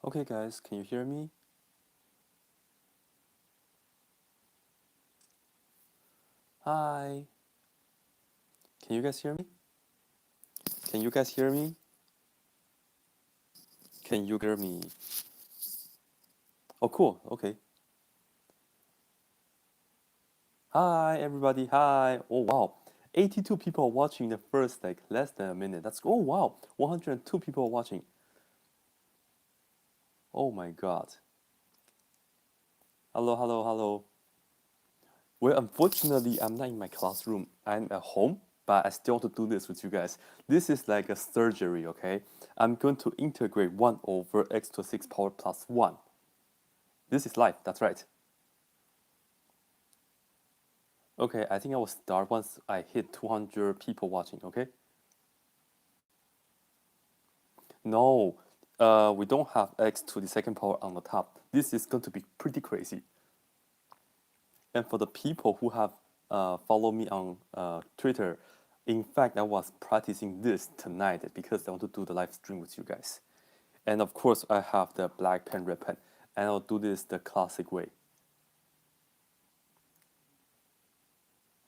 Okay, guys, can you hear me? Hi. Can you guys hear me? Can you guys hear me? Can you hear me? Oh, cool. Okay. Hi, everybody. Hi. Oh, wow. 82 people watching the first, like, less than a minute. Oh, wow. 102 people watching. Oh, my God. Hello, hello, hello. Well, unfortunately, I'm not in my classroom. I'm at home, but I still want to do this with you guys. This is like a surgery, okay? I'm going to integrate 1 over x to the 6th power plus 1. This is live, that's right. Okay, I think I will start once I hit 200 people watching, okay? No, we don't have x to the 2nd power on the top. This is going to be pretty crazy. And for the people who have followed me on Twitter, in fact, I was practicing this tonight because I want to do the live stream with you guys. And of course, I have the black pen, red pen, and I'll do this the classic way.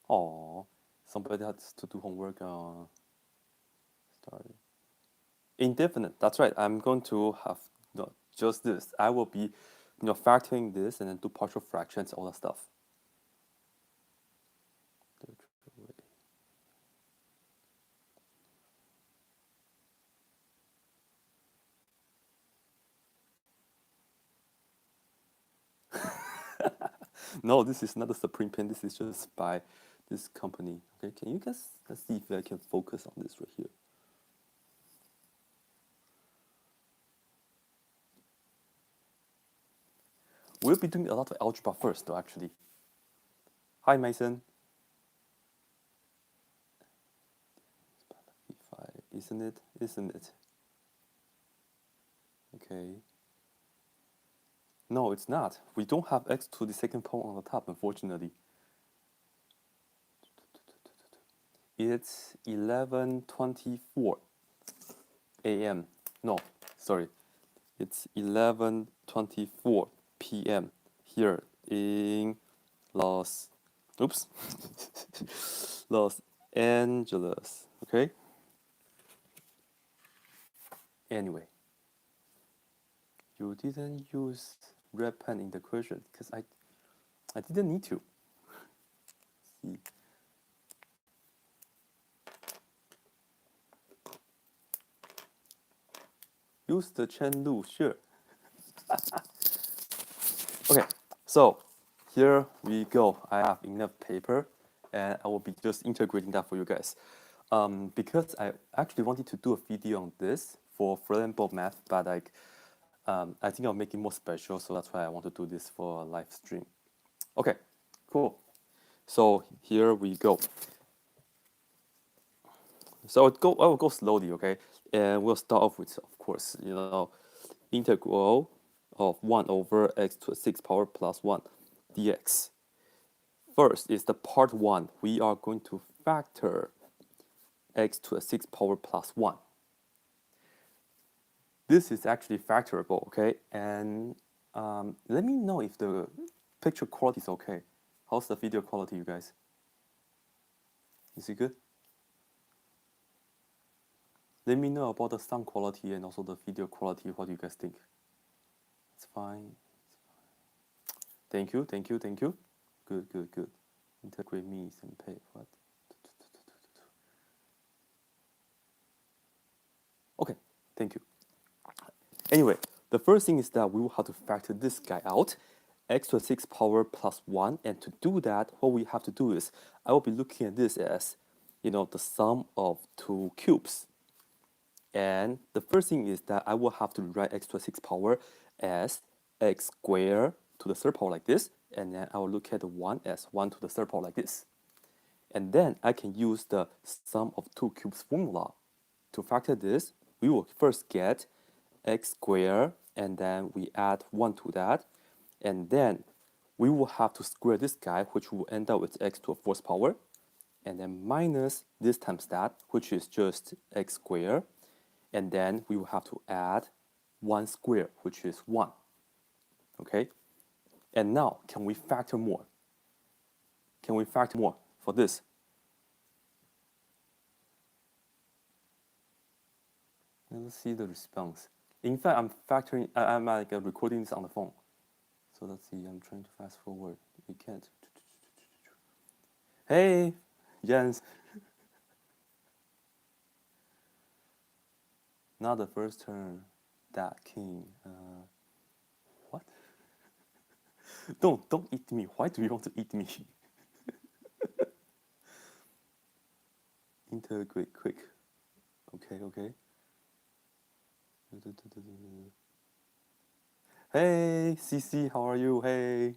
Oh, somebody has to do homework. Start. Indefinite. That's right. I'm going to have just this. I will be, factoring this and then do partial fractions, all that stuff. No, this is not a Supreme pen. This is just by this company. Okay, can you guys let's see if I can focus on this right here. We'll be doing a lot of algebra first, though. Actually. Hi, Mason. Isn't it? Isn't it? Okay. No, it's not. We don't have x to the 2nd power on the top, unfortunately. It's 11:24 a.m. No, sorry. It's 11:24 p.m. here in Los Angeles. Okay? Anyway, you didn't use red pen in the question because I didn't need to. See. Use the Chen Lu, sure. Okay, so here we go. I have enough paper and I will be just integrating that for you guys. Because I actually wanted to do a video on this for frontend math, but like I think I'll make it more special, so that's why I want to do this for a live stream. Okay, cool. So here we go. So I will go slowly, okay? And we'll start off with, of course, integral of 1 over x to the 6th power plus 1 dx. First is the part 1. We are going to factor x to the 6th power plus 1. This is actually factorable, okay? And let me know if the picture quality is okay. How's the video quality, you guys? Is it good? Let me know about the sound quality and also the video quality. What do you guys think? It's fine. Thank you, thank you, thank you. Good, good, good. Integrate me and pay. What? Okay, thank you. Anyway, the first thing is that we will have to factor this guy out, x to the 6th power plus 1. And to do that, what we have to do is, I will be looking at this as, the sum of two cubes. And the first thing is that I will have to write x to the 6th power as x squared to the 3rd power like this. And then I will look at the 1 as 1 to the 3rd power like this. And then I can use the sum of two cubes formula. To factor this, we will first get x squared, and then we add 1 to that. And then we will have to square this guy, which will end up with x to a 4th power. And then minus this times that, which is just x squared. And then we will have to add 1 squared, which is 1. Okay? And now, can we factor more? Can we factor more for this? Let's see the response. In fact, I'm like recording this on the phone. So let's see, I'm trying to fast forward. We can't. Hey, Jens. Not the first turn. That king. What? Don't eat me. Why do you want to eat me? Integrate quick. Okay. Hey, CC, how are you? Hey.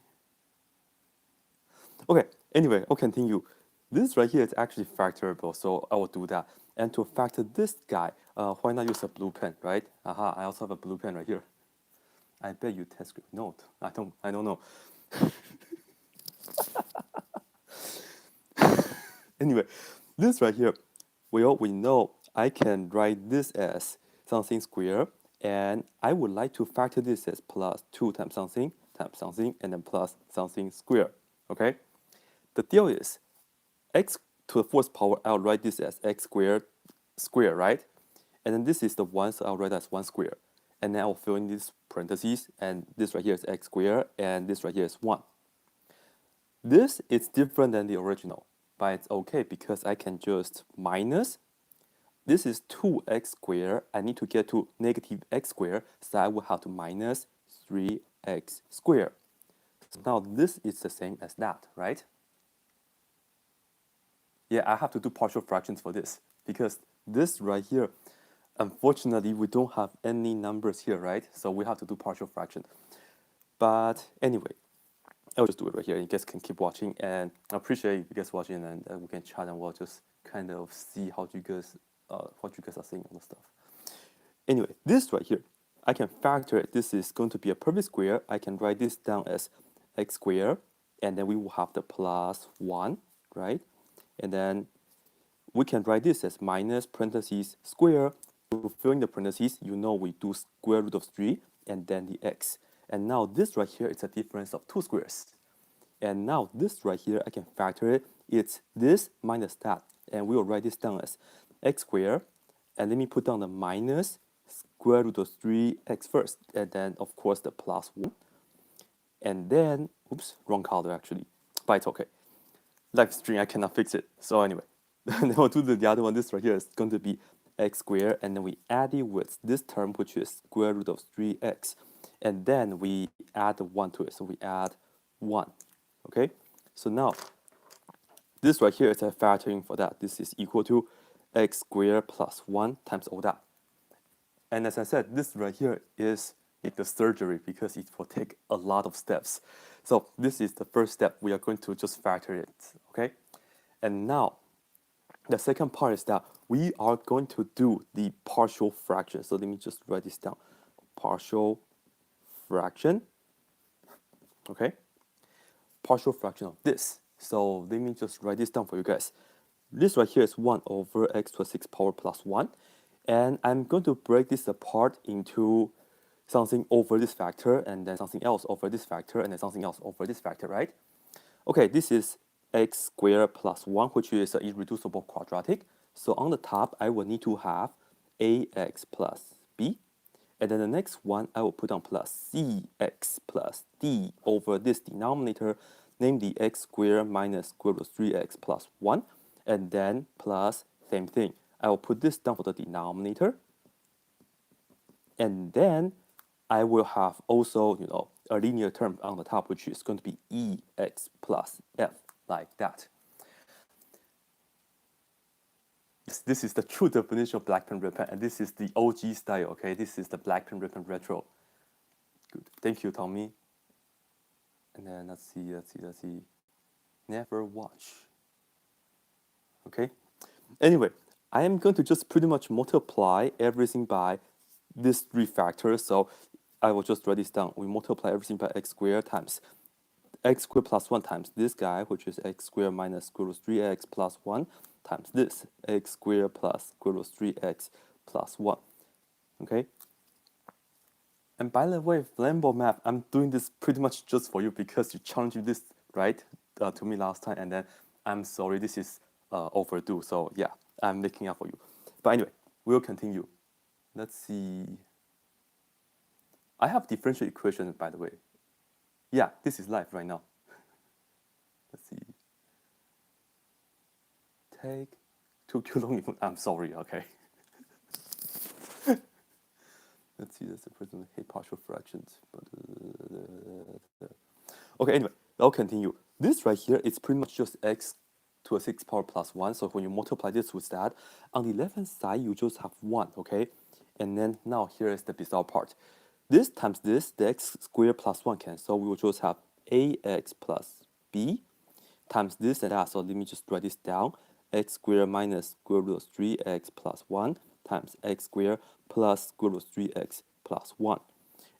Okay, anyway, I'll continue. This right here is actually factorable, so I will do that. And to factor this guy, why not use a blue pen, right? Aha, I also have a blue pen right here. I bet you test script. No, I don't know. Anyway, this right here, we know I can write this as something square, and I would like to factor this as plus 2 times something, and then plus something square, okay? The deal is, x to the fourth power, I'll write this as x squared, right? And then this is the 1, so I'll write as 1 squared. And then I'll fill in these parentheses, and this right here is x squared, and this right here is 1. This is different than the original, but it's okay because I can just minus. This is 2x squared. I need to get to negative x squared, so I will have to minus 3x squared. So now this is the same as that, right? Yeah, I have to do partial fractions for this because this right here, unfortunately, we don't have any numbers here, right? So we have to do partial fraction. But anyway, I'll just do it right here. You guys can keep watching, and I appreciate you guys watching, and we can chat, and we'll just kind of see how you guys, what you guys are saying on the stuff. Anyway, this right here, I can factor it. This is going to be a perfect square. I can write this down as x squared, and then we will have the plus 1, right? And then we can write this as minus parentheses square. To fill in the parentheses, you know we do square root of 3 and then the x. And now this right here is a difference of 2 squares. And now this right here, I can factor it. It's this minus that. And we will write this down as x squared. And let me put down the minus square root of 3x first. And then, of course, the plus 1. And then, oops, wrong color actually. But it's okay. Live string, I cannot fix it. So anyway, then we'll do the other one. This right here is going to be x squared, and then we add it with this term, which is square root of 3x. And then we add the 1 to it. So we add 1. Okay? So now, this right here is a factoring for that. This is equal to x squared plus 1 times all that. And as I said, this right here is the surgery because it will take a lot of steps. So this is the first step. We are going to just factor it, okay? And now, the second part is that we are going to do the partial fraction. So let me just write this down. Partial fraction, okay? Partial fraction of this. So let me just write this down for you guys. This right here is 1 over x to the 6th power plus 1. And I'm going to break this apart into something over this factor, and then something else over this factor, and then something else over this factor, right? Okay, this is x squared plus 1, which is an irreducible quadratic. So on the top, I will need to have ax plus b. And then the next one, I will put on plus cx plus d over this denominator, namely x squared minus square root of 3x plus 1. And then plus, same thing. I will put this down for the denominator. And then I will have also, a linear term on the top, which is going to be ex plus f, like that. This is the true definition of blackpenredpen, and this is the OG style, okay? This is the blackpenredpen retro. Good. Thank you, Tommy. And then let's see. Never watch. Okay? Anyway, I am going to just pretty much multiply everything by these 3 factors. So I will just write this down. We multiply everything by x squared times x squared plus 1 times this guy, which is x squared minus square root of 3x plus 1 times this, x squared plus square root of 3x plus 1. Okay? And by the way, Flambo Map, I'm doing this pretty much just for you because you challenged this, right, to me last time, and then I'm sorry, this is overdue. So yeah, I'm making up for you. But anyway, we'll continue. Let's see. I have differential equations, by the way. Yeah, this is live right now. Let's see. Take took too long. I'm sorry. Okay. Let's see. That's the person hate partial fractions. But okay. Anyway, I'll continue. This right here is pretty much just x to a 6 power plus 1. So when you multiply this with that, on the left hand side you just have 1. Okay. And then now here is the bizarre part. This times this, the x squared plus 1 cancel. We will just have ax plus b times this and that. So let me just write this down. X squared minus square root of 3x plus 1 times x squared plus square root of 3x plus 1.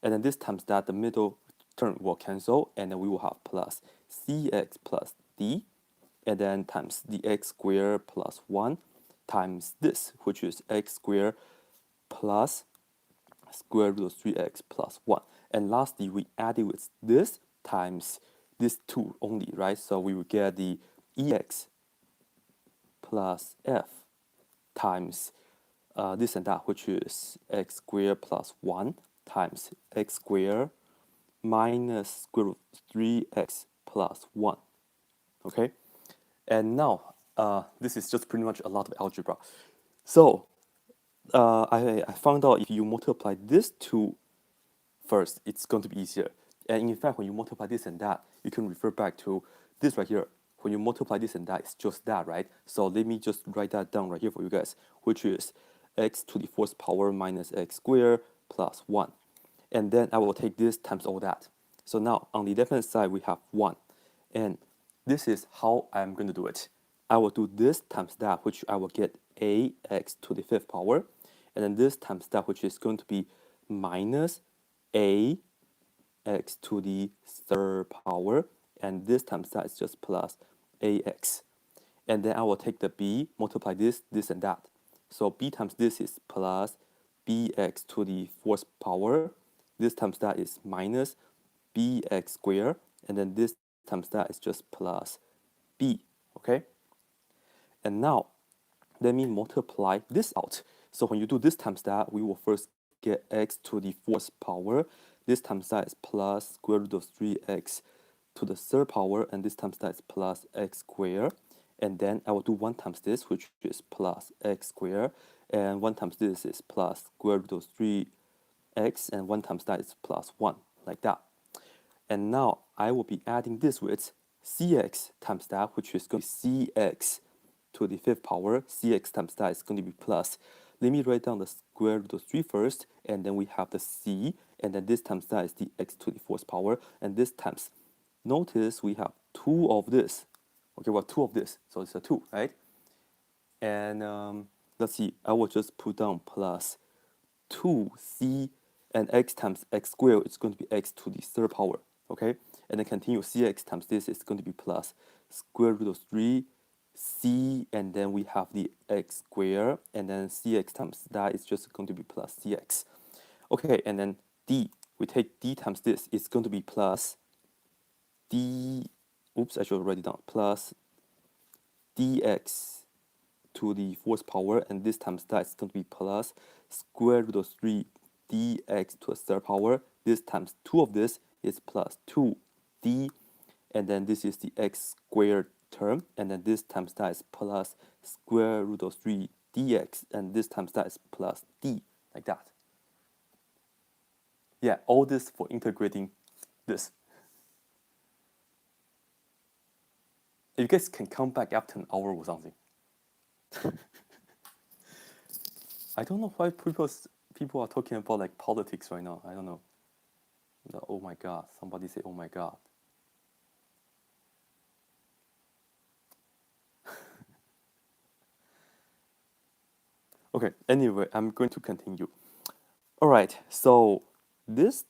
And then this times that, the middle term will cancel, and then we will have plus cx plus d, and then times the x squared plus 1 times this, which is x squared plus square root of 3x plus 1. And lastly, we add it with this times this 2 only, right? So we will get the ex plus f times this and that, which is x squared plus 1 times x squared minus square root of 3x plus 1. Okay? And now, this is just pretty much a lot of algebra. So, I found out if you multiply this two first, it's going to be easier. And in fact, when you multiply this and that, you can refer back to this right here. When you multiply this and that, it's just that, right? So let me just write that down right here for you guys, which is x to the fourth power minus x squared plus 1. And then I will take this times all that. So now on the left-hand side, we have 1. And this is how I'm going to do it. I will do this times that, which I will get ax to the fifth power. And then this times that, which is going to be minus a x to the third power, and this times that is just plus ax. And then I will take the b, multiply this, and that. So b times this is plus bx to the fourth power. This times that is minus bx squared, and then this times that is just plus b, okay? And now, let me multiply this out. So when you do this times that, we will first get x to the fourth power. This times that is plus square root of 3x to the third power, and this times that is plus x squared. And then I will do 1 times this, which is plus x squared, and 1 times this is plus square root of 3x, and 1 times that is plus 1, like that. And now I will be adding this with cx times that, which is going to be cx to the fifth power. Cx times that is going to be plus. Let me write down the square root of 3 first, and then we have the c, and then this times that is the x to the fourth power, and this times, notice we have 2 of this. Okay, well, 2 of this, so it's a 2, right? And let's see, I will just put down plus 2c, and x times x squared is going to be x to the third power, okay? And then continue, cx times this is going to be plus square root of 3c, and then we have the x squared, and then cx times that is just going to be plus cx. Okay, and then d, we take d times this, it's going to be plus d, oops, I should write it down, plus dx to the fourth power, and this times that is going to be plus square root of 3 dx to the third power. This times 2 of this is plus 2d, and then this is the x squared term, and then this times that is plus square root of 3 dx, and this times that is plus d, like that. Yeah, all this for integrating this. You guys can come back after an hour or something. I don't know why people are talking about like politics right now. I don't know. Oh my god, somebody say oh my god. Okay, anyway, I'm going to continue. All right, so this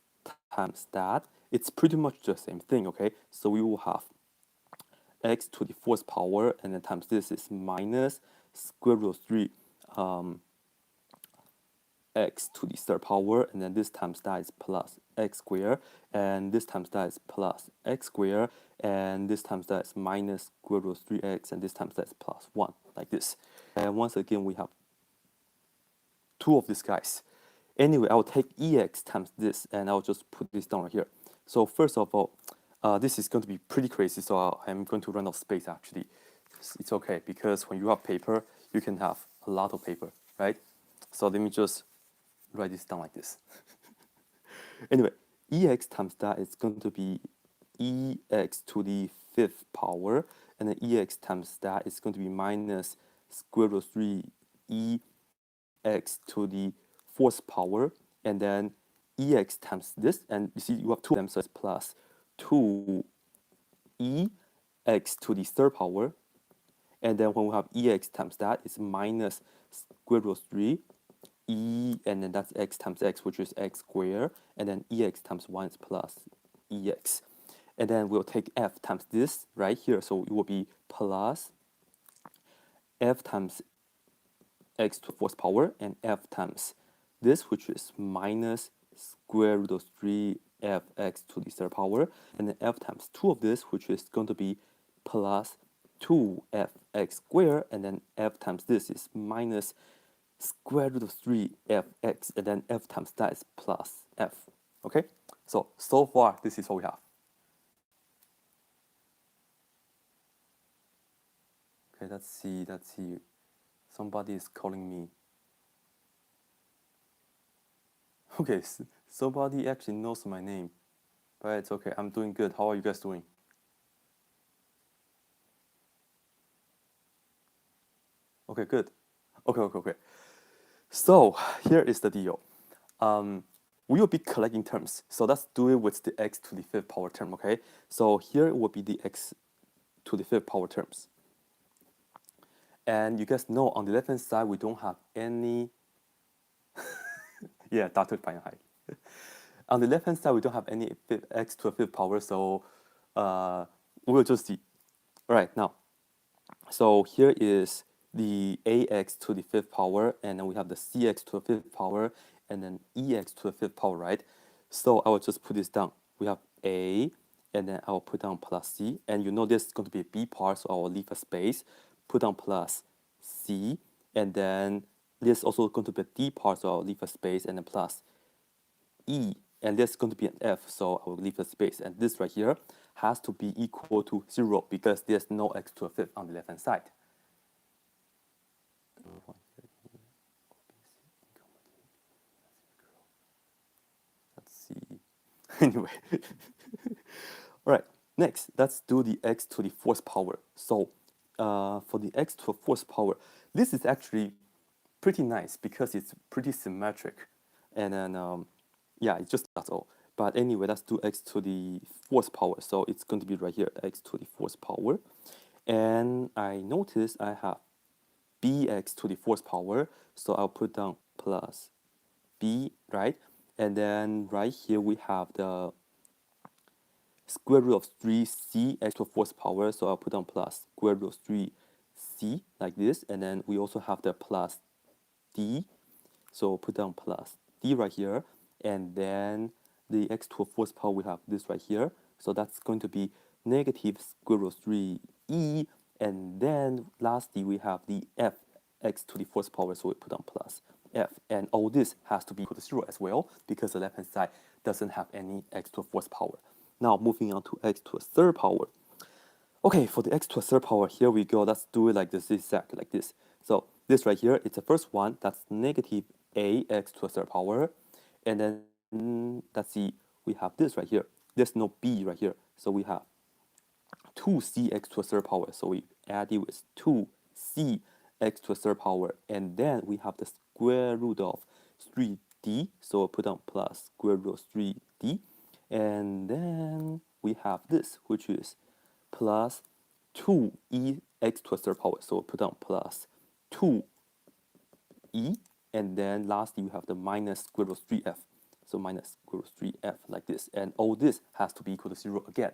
times that, it's pretty much the same thing, okay? So we will have x to the fourth power, and then times this is minus square root of 3 x to the third power, and then this times that is plus x squared, and this times that is plus x squared, and this times that is minus square root of 3x, and this times that is plus 1, like this. And once again, we have two of these guys. Anyway, I'll take ex times this, and I'll just put this down right here. So first of all, this is going to be pretty crazy, so I'm going to run out of space actually. It's okay, because when you have paper, you can have a lot of paper, right? So let me just write this down like this. Anyway, ex times that is going to be ex to the fifth power, and then ex times that is going to be minus square root of 3 ex to the fourth power, and then ex times this, and you see you have two of them, so it's plus 2 ex to the third power, and then when we have ex times that, it's minus square root of 3 and then that's x times x, which is x squared, and then ex times 1 is plus ex. And then we'll take f times this right here, so it will be plus f times x to the fourth power, and f times this, which is minus square root of 3fx to the third power, and then f times 2 of this, which is going to be plus 2fx squared, and then f times this is minus square root of 3fx, and then f times that is plus f. Okay, so far this is what we have. Okay, let's see. Somebody is calling me. Okay, somebody actually knows my name, but it's okay. I'm doing good. How are you guys doing? Okay, good. Okay. So here is the deal. We will be collecting terms. So let's do it with the x to the fifth power term, okay? So here will be the x to the fifth power terms. And you guys know on the left-hand side, we don't have any... yeah, Dr. Fahrenheit. On the left-hand side, we don't have any x to the fifth power, so we'll just see. All right, now, so here is the ax to the fifth power, and then we have the cx to the fifth power, and then ex to the fifth power, right? So I will just put this down. We have a, and then I will put down plus c, and you know this is going to be a b part, so I will leave a space, put down plus c, and then this is also going to be a d part, so I'll leave a space, and then plus e, and this is going to be an f, so I will leave a space, and this right here has to be equal to 0 because there's no x to the fifth on the left-hand side. Let's see. Anyway. All right, next, let's do the x to the fourth power. So for the x to the fourth power, this is actually pretty nice because it's pretty symmetric. And then, yeah, it's just that's all. But anyway, let's do x to the fourth power. So it's going to be right here, x to the fourth power. And I notice I have bx to the fourth power. So I'll put down plus b, right? And then right here we have the square root of 3c x to the fourth power. So I'll put down plus square root of 3c like this. And then we also have the plus d. So put down plus d right here. And then the x to the fourth power, we have this right here. So that's going to be negative square root of 3e. And then lastly, we have the f x to the fourth power. So we put down plus f. And all this has to be equal to 0 as well because the left-hand side doesn't have any x to the fourth power. Now moving on to x to a third power. Okay, for the x to a third power, here we go. Let's do it like this, exactly like this. So this right here, it's the first one. That's negative ax to a third power. And then let's see, we have this right here. There's no b right here. So we have 2cx to a third power. So we add it with 2cx to a third power. And then we have the square root of 3d. So we'll put down plus square root of 3d. And then we have this, which is plus 2e x to a third power. So we'll put down plus 2e. And then lastly, we have the minus square root of 3f. So minus square root of 3f like this. And all this has to be equal to 0 again.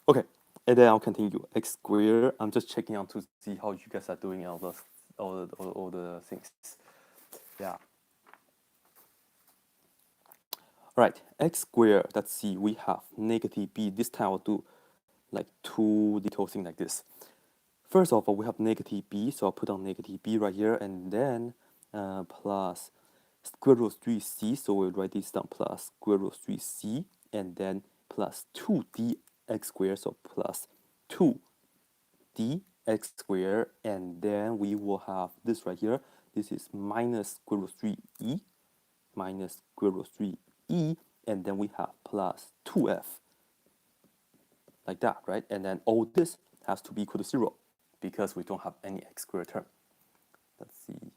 Okay, and then I'll continue. X squared, I'm just checking out to see how you guys are doing all the things. Yeah. All right, x squared, let's see, we have negative b. This time I'll do like two little things like this. First of all, we have negative b, so I'll put on negative b right here, and then plus square root of 3c, so we'll write this down, plus square root of 3c, and then plus 2dx squared, so plus 2dx squared, and then we will have this right here. This is minus square root of 3e, minus square root of 3e, and then we have plus 2f, like that, right? And then all this has to be equal to 0 because we don't have any x squared term. Let's see.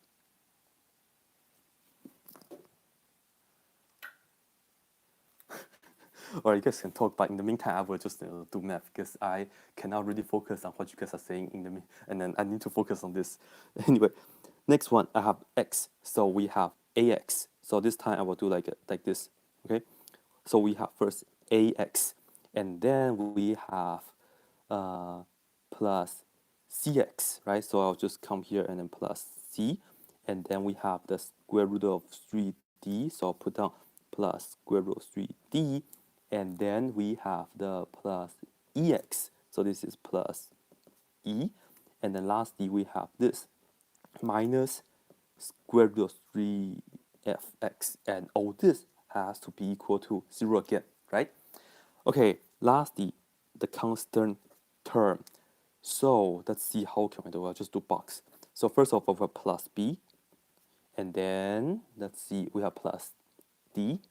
Or you guys can talk, but in the meantime, I will just do math because I cannot really focus on what you guys are saying and then I need to focus on this. Anyway, next one, I have x, so we have ax. So this time I will do like this, okay? So we have first ax, and then we have plus cx, right? So I'll just come here and then plus c, and then we have the square root of 3d, so I'll put down plus square root of 3d, and then we have the plus ex, so this is plus e, and then lastly we have this minus square root of 3fx, and all this has to be equal to 0 again, right? Okay, lastly, the constant term. So let's see how can I do. I'll just do box. So first of all, we have plus b, and then let's see, we have plus d.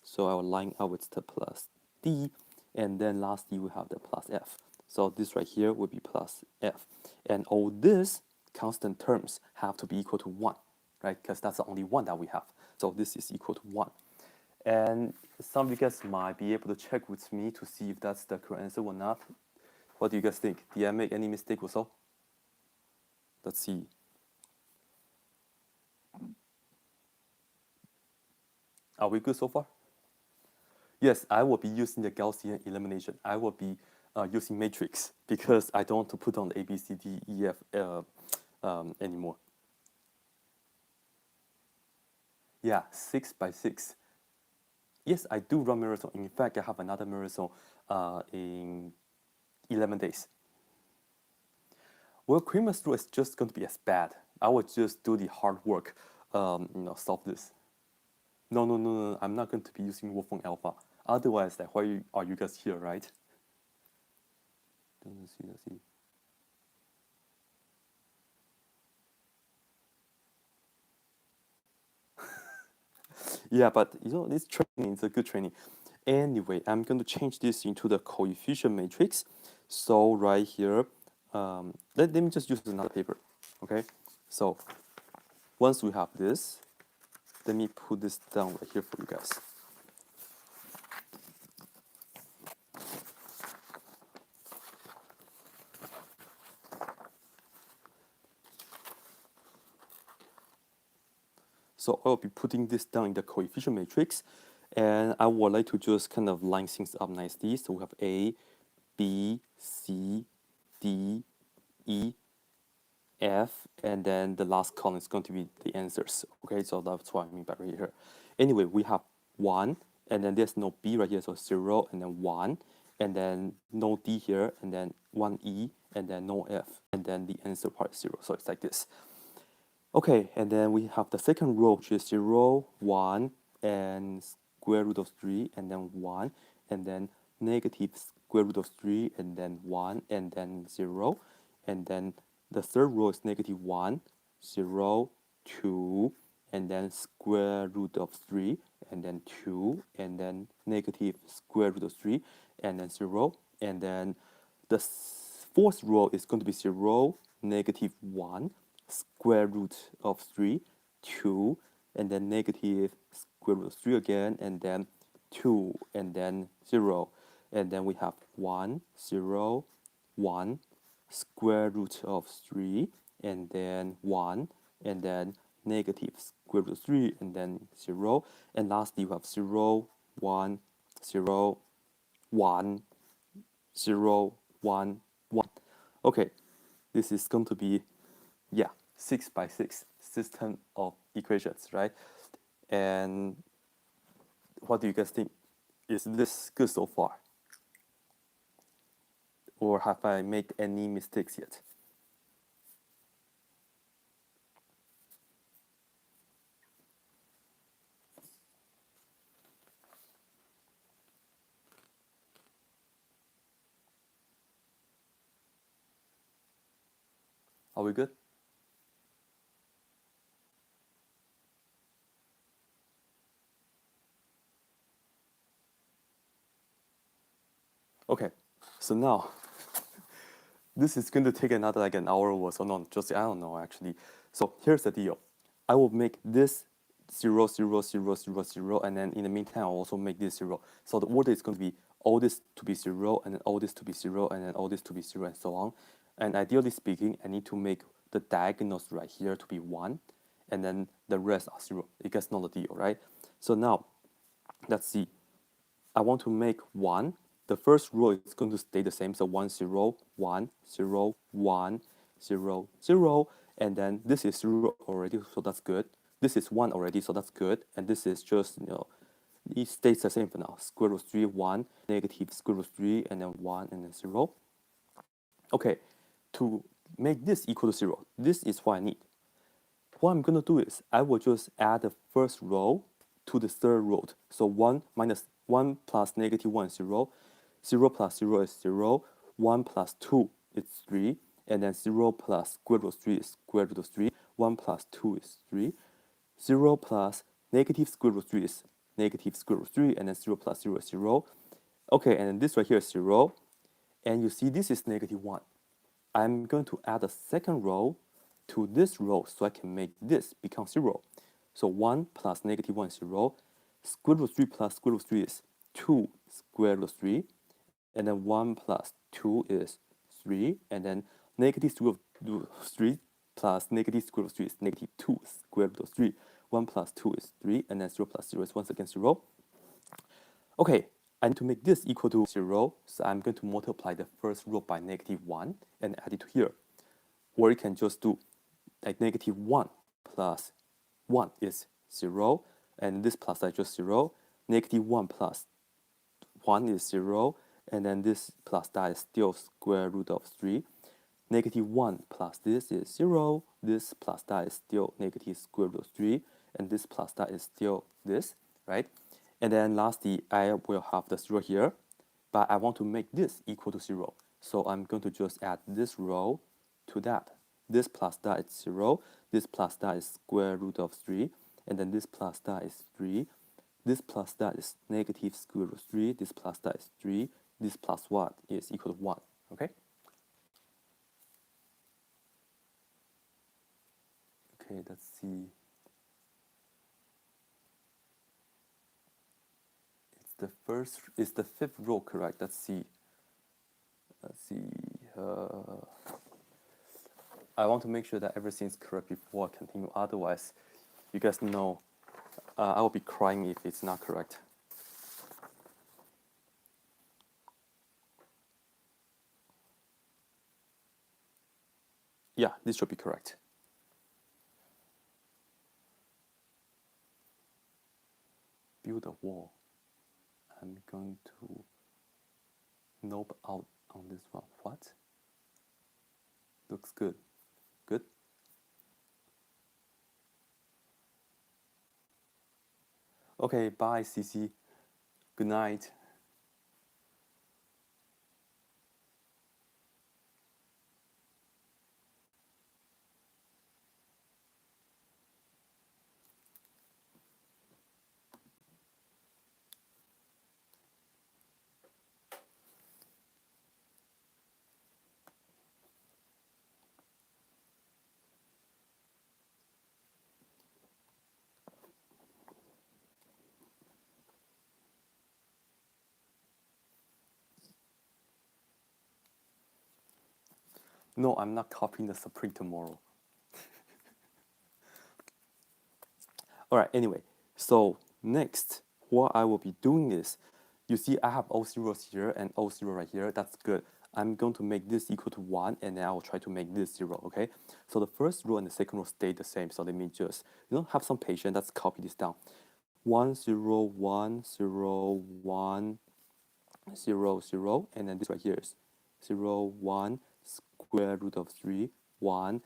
So I will line up with the plus d, and then lastly we have the plus f. So this right here will be plus f, and all these constant terms have to be equal to 1, right? Because that's the only one that we have. So this is equal to 1. And some of you guys might be able to check with me to see if that's the correct answer or not. What do you guys think? Did I make any mistake or so? Let's see. Are we good so far? Yes, I will be using the Gaussian elimination. I will be using matrix because I don't want to put on the A, B, C, D, E, F anymore. Yeah, 6 by 6. Yes, I do run marathon. In fact, I have another marathon in 11 days. Well, Christmas rule is just going to be as bad. I will just do the hard work, solve this. No. I'm not going to be using Wolfram Alpha. Otherwise, like, why are you guys here, right? Let's see. Yeah, but this training is a good training. Anyway, I'm going to change this into the coefficient matrix. So right here, let me just use another paper, okay? So once we have this, let me put this down right here for you guys. So I'll be putting this down in the coefficient matrix, and I would like to just kind of line things up nicely. So we have A, B, C, D, E, F, and then the last column is going to be the answers. Okay, so that's what I mean by right here. Anyway, we have 1, and then there's no B right here, so 0, and then 1, and then no D here, and then 1E, and then no F, and then the answer part is 0. So it's like this. Okay, and then we have the second row, which is 0, 1, and square root of 3, and then 1, and then negative square root of 3, and then 1, and then 0. And then the third row is negative 1, 0, 2, and then square root of 3, and then 2, and then negative square root of 3, and then 0. And then the fourth row is going to be 0, negative 1, square root of 3, 2, and then negative square root of 3 again, and then 2, and then 0. And then we have 1, 0, 1, square root of 3, and then 1, and then negative square root of 3, and then 0. And lastly, we have 0, 1, 0, 1, 0, 1, 1. Okay, this is going to be, yeah, 6 by 6 system of equations, right? And what do you guys think? Is this good so far? Or have I made any mistakes yet? Are we good? Okay, so now this is going to take another like an hour or so. No, just I don't know actually. So here's the deal. I will make this 0, 0, 0, 0, 0, and then in the meantime I'll also make this 0. So the order is going to be all this to be 0, and then all this to be 0, and then all this to be 0, and so on. And ideally speaking, I need to make the diagonals right here to be 1, and then the rest are 0. You guys know the deal, right? So now, let's see. I want to make 1. The first row is going to stay the same. So 1, 0, 1, 0, 1, 0, 0. And then this is 0 already, so that's good. This is 1 already, so that's good. And this is just, it stays the same for now. Square root 3, 1, negative square root 3, and then 1, and then 0. Okay, to make this equal to 0, this is what I need. What I'm going to do is I will just add the first row to the third row. So 1 minus 1 plus negative 1 is 0. 0 plus 0 is 0. 1 plus 2 is 3. And then 0 plus square root of 3 is square root of 3. 1 plus 2 is 3. 0 plus negative square root of 3 is negative square root of 3. And then 0 plus 0 is 0. Okay, and then this right here is 0. And you see this is negative 1. I'm going to add a second row to this row so I can make this become 0. So 1 plus negative 1 is 0. Square root of 3 plus square root of 3 is 2 square root of 3. And then 1 plus 2 is 3. And then negative square root of 3 plus negative square root of 3 is negative 2 square root of 3. 1 plus 2 is 3. And then 0 plus 0 is once again 0. Okay, I need to make this equal to 0. So I'm going to multiply the first row by negative 1 and add it to here. Or you can just do like negative 1 plus 1 is 0, and this plus is just 0. Negative 1 plus 1 is 0, and then this plus that is still square root of 3. Negative 1 plus this is 0. This plus that is still negative square root of 3, and this plus that is still this, right? And then lastly, I will have the 0 here, but I want to make this equal to 0. So I'm going to just add this row to that. This plus that is 0. This plus that is square root of 3. And then this plus that is 3. This plus that is negative square root of 3. This plus that is 3. This plus 1 is equal to 1. Okay? Okay, let's see. It's the fifth row, correct? Let's see. I want to make sure that everything is correct before I continue. Otherwise, you guys know I will be crying if it's not correct. Yeah, this should be correct. Build a wall. I'm going to nope out on this one. What? Looks good. Good? Okay, bye, CC. Good night. No, I'm not copying the Supreme tomorrow. Alright, anyway, so next, what I will be doing is You see, I have all zeros here and all zero right here. That's good. I'm going to make this equal to 1, and then I will try to make this 0, okay? So the first row and the second row stay the same. So let me just, have some patience. Let's copy this down. 1, 0, 1, 0, 1, 0, 0, and then this right here is 0, 1, square root of 3, 1,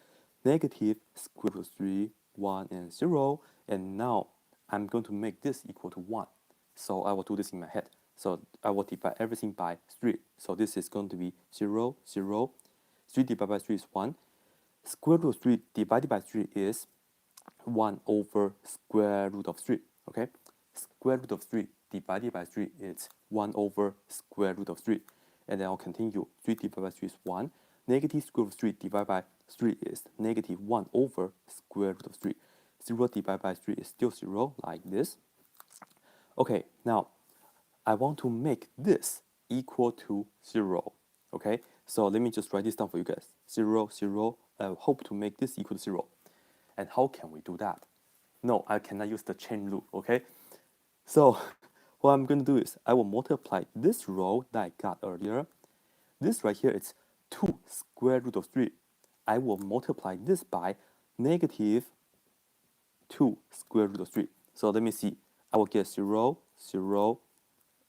negative square root of 3, 1, and 0. And now I'm going to make this equal to 1. So I will do this in my head. So I will divide everything by 3. So this is going to be 0, 0. 3 divided by 3 is 1. Square root of 3 divided by 3 is 1 over square root of 3. Okay? Square root of 3 divided by 3 is 1 over square root of 3. And then I'll continue. 3 divided by 3 is 1. Negative square root of 3 divided by 3 is negative 1 over square root of 3. 0 divided by 3 is still 0, like this. Okay, now I want to make this equal to 0. Okay, so let me just write this down for you guys. 0, 0. I hope to make this equal to 0. And how can we do that? No, I cannot use the chain rule, okay? So what I'm going to do is I will multiply this row that I got earlier. This right here is 2 square root of 3. I will multiply this by negative 2 square root of 3. So let me see. I will get 0, 0,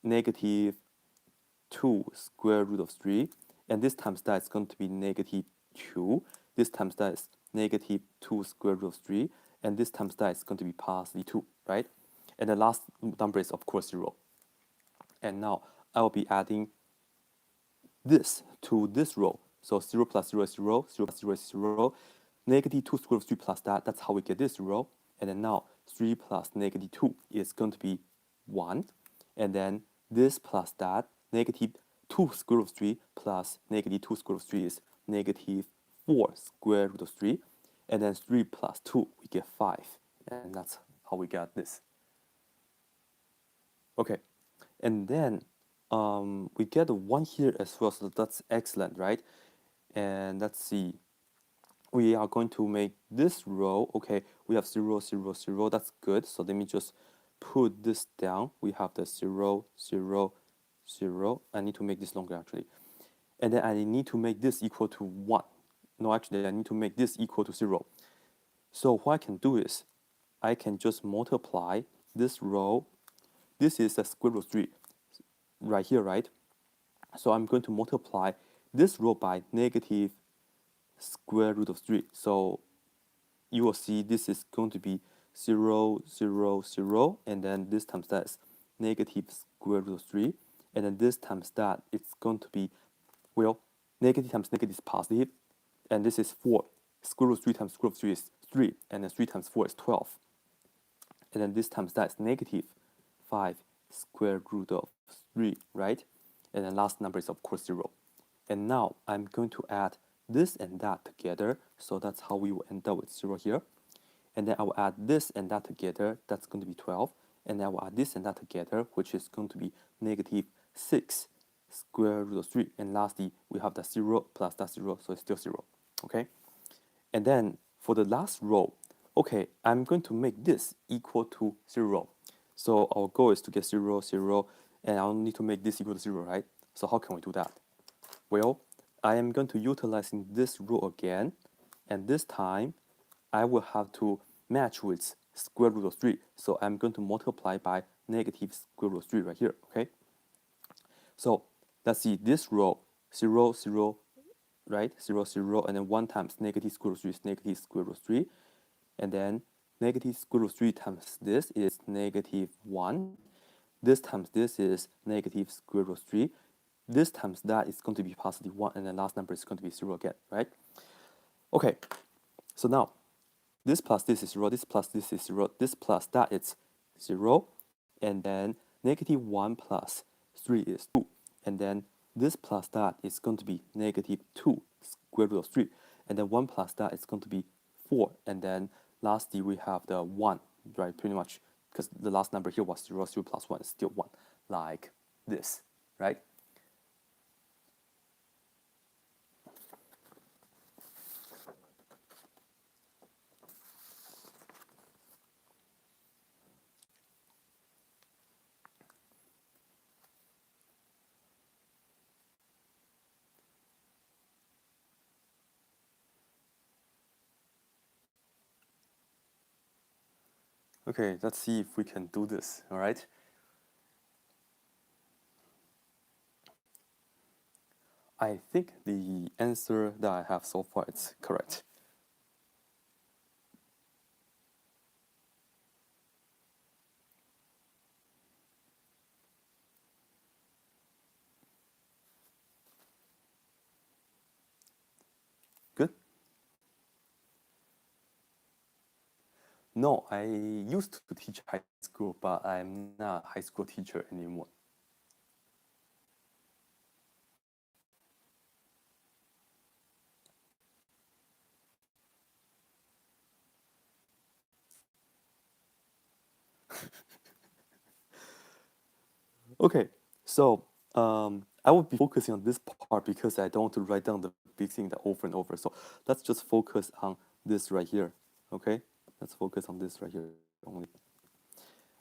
negative 2 square root of 3. And this times that is going to be negative 2. This times that is negative 2 square root of 3. And this times that is going to be positive 2, right? And the last number is, of course, 0. And now I will be adding this to this row. So 0 plus 0 is 0, 0 plus 0 is 0. Negative 2 square root of 3 plus that, that's how we get this 0. And then now 3 plus negative 2 is going to be 1. And then this plus that, negative 2 square root of 3 plus negative 2 square root of 3 is negative 4 square root of 3. And then 3 plus 2, we get 5. And that's how we got this. Okay, and then we get a 1 here as well, so that's excellent, right? And let's see. We are going to make this row. Okay, we have 0, 0, 0. That's good. So let me just put this down. We have the 0, 0, 0. I need to make this longer, actually. And then I need to make this equal to 1. No, actually, I need to make this equal to 0. So what I can do is I can just multiply this row. This is a square root of 3 right here, right? So I'm going to multiply this row by negative square root of 3. So you will see this is going to be 0, 0, 0, and then this times that is negative square root of 3. And then this times that, it's going to be, well, negative times negative is positive, and this is 4. Square root of 3 times square root of 3 is 3, and then 3 times 4 is 12. And then this times that is negative 5 square root of 3, right? And then last number is, of course, 0. And now I'm going to add this and that together. So that's how we will end up with 0 here. And then I will add this and that together. That's going to be 12. And then I will add this and that together, which is going to be negative 6 square root of 3. And lastly, we have that 0 plus that 0, so it's still 0. Okay? And then for the last row, okay, I'm going to make this equal to 0. So our goal is to get 0, 0, and I'll need to make this equal to 0, right? So how can we do that? Well, I am going to utilizing this rule again, and this time I will have to match with square root of 3. So I'm going to multiply by negative square root of 3 right here, okay? So let's see, this row, 0, 0, right? 0, 0, and then 1 times negative square root of 3 is negative square root of 3. And then negative square root of 3 times this is negative 1. This times this is negative square root of 3. This times that is going to be positive 1, and the last number is going to be 0 again, right? Okay, so now this plus this is 0, this plus this is 0, this plus that is 0, and then negative 1 plus 3 is 2, and then this plus that is going to be negative 2 square root of 3, and then 1 plus that is going to be 4, and then lastly we have the 1, right, pretty much, because the last number here was 0, 0 plus 1 is still 1, like this, right? Okay, let's see if we can do this, all right? I think the answer that I have so far is correct. Good? No, I used to teach high school, but I'm not a high school teacher anymore. Okay, so I will be focusing on this part because I don't want to write down the big thing that over and over. So let's just focus on this right here. Okay, let's focus on this right here only.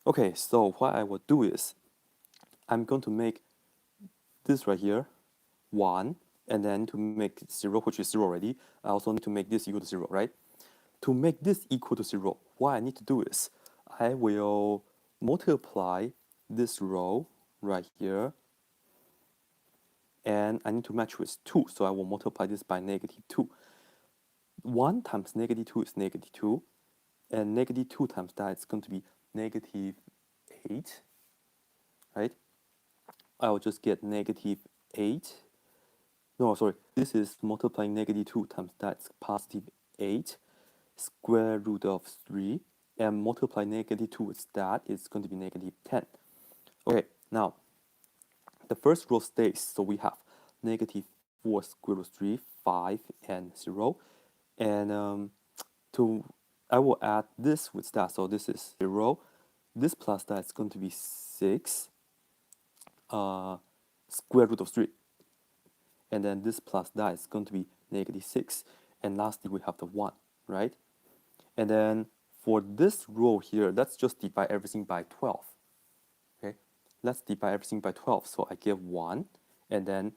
Okay, so what I will do is I'm going to make this right here 1, and then to make 0, which is 0 already, I also need to make this equal to 0, right? To make this equal to 0, what I need to do is I will multiply this row right here, and I need to match with 2, so I will multiply this by -2. 1 times -2 is -2, and -2 times that is going to be -8, right? I will just get -8. No, sorry, this is multiplying -2 times that's +8 square root of 3, and multiply -2 with that is going to be -10. Okay, now the first row stays, so we have -4 square root of 3, 5, and 0. And I will add this with that, so this is 0. This plus that is going to be 6 square root of 3. And then this plus that is going to be -6. And lastly, we have the 1, right? And then for this row here, let's just divide everything by 12. Okay, let's divide everything by 12. So I get 1, and then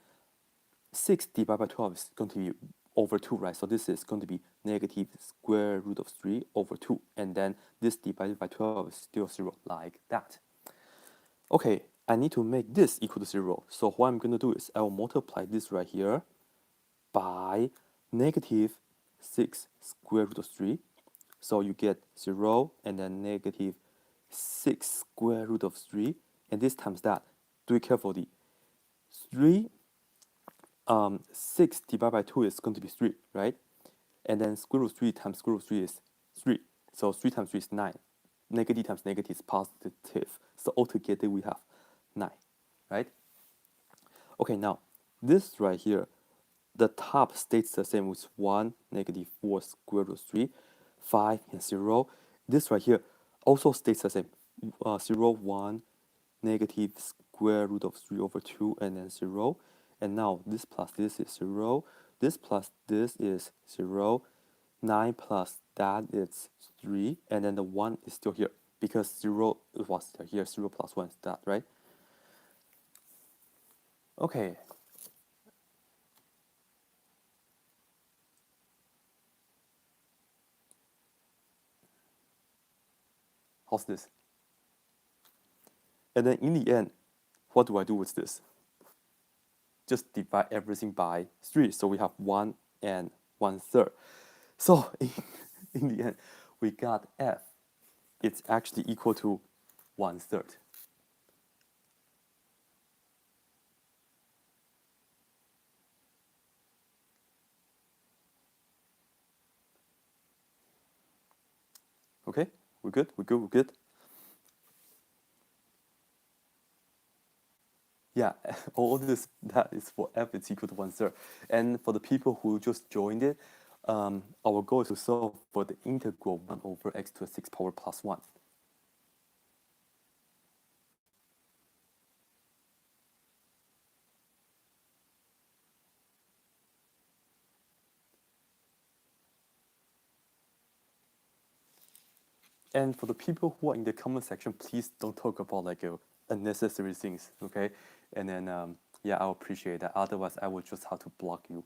6 divided by 12 is going to be over 2, right? So this is going to be negative square root of 3 over 2. And then this divided by 12 is still 0, like that. Okay, I need to make this equal to 0. So what I'm going to do is I will multiply this right here by -6 square root of 3. So you get 0 and then -6 square root of 3. And this times that. Do it carefully. 6 divided by 2 is going to be 3, right? And then square root of 3 times square root of 3 is 3. So 3 times 3 is 9. Negative times negative is positive. So altogether we have 9, right? Okay, now this right here, the top stays the same with 1, -4 square root of 3, 5, and 0. This right here also stays the same. 0, 1, negative square root of 3 over 2, and then 0. And now this plus this is 0. This plus this is 0. 9 plus that is 3. And then the 1 is still here because 0 was still here. 0 plus 1 is that, right? Okay. How's this? And then in the end, what do I do with this? Just divide everything by 3. So we have 1 and 1/3. So in the end, we got f. It's actually equal to 1/3. Okay, we're good, we're good, we're good. Yeah, all this, that is for f is equal to 1/3. And for the people who just joined it, our goal is to solve for the integral 1 over x to the 6th power plus 1. And for the people who are in the comment section, please don't talk about like unnecessary things, okay? And then, yeah, I'll appreciate that. Otherwise, I will just have to block you.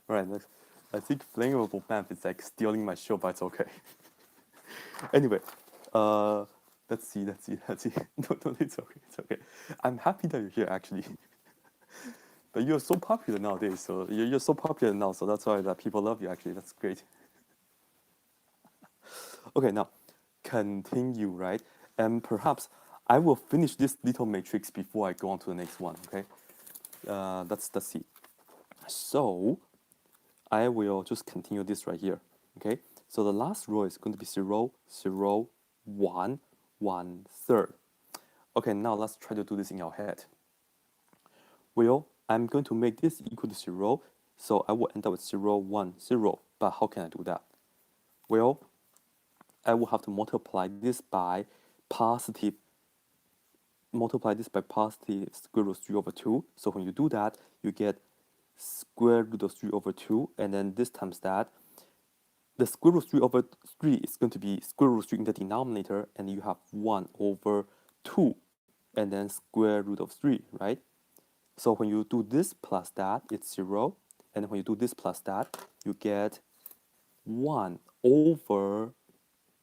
Right, next. I think flammable math is like stealing my show, but it's okay. Anyway, uh, let's see. No, it's okay. I'm happy that you're here actually. But you're so popular nowadays, so you're so popular now, so that's why that people love you actually. That's great. Okay, now continue, right? And perhaps I will finish this little matrix before I go on to the next one, okay? Let's see. So I will just continue this right here, okay? So the last row is going to be 0, 0, 1, 1 third. Okay, now let's try to do this in our head. Well, I'm going to make this equal to 0, so I will end up with 0, 1, 0. But how can I do that? Well, I will have to multiply this by positive square root of 3 over 2. So when you do that, you get square root of 3 over 2, and then this times that. The square root of 3 over 3 is going to be square root of 3 in the denominator, and you have 1 over 2, and then square root of 3, right? So when you do this plus that, it's 0, and when you do this plus that, you get 1 over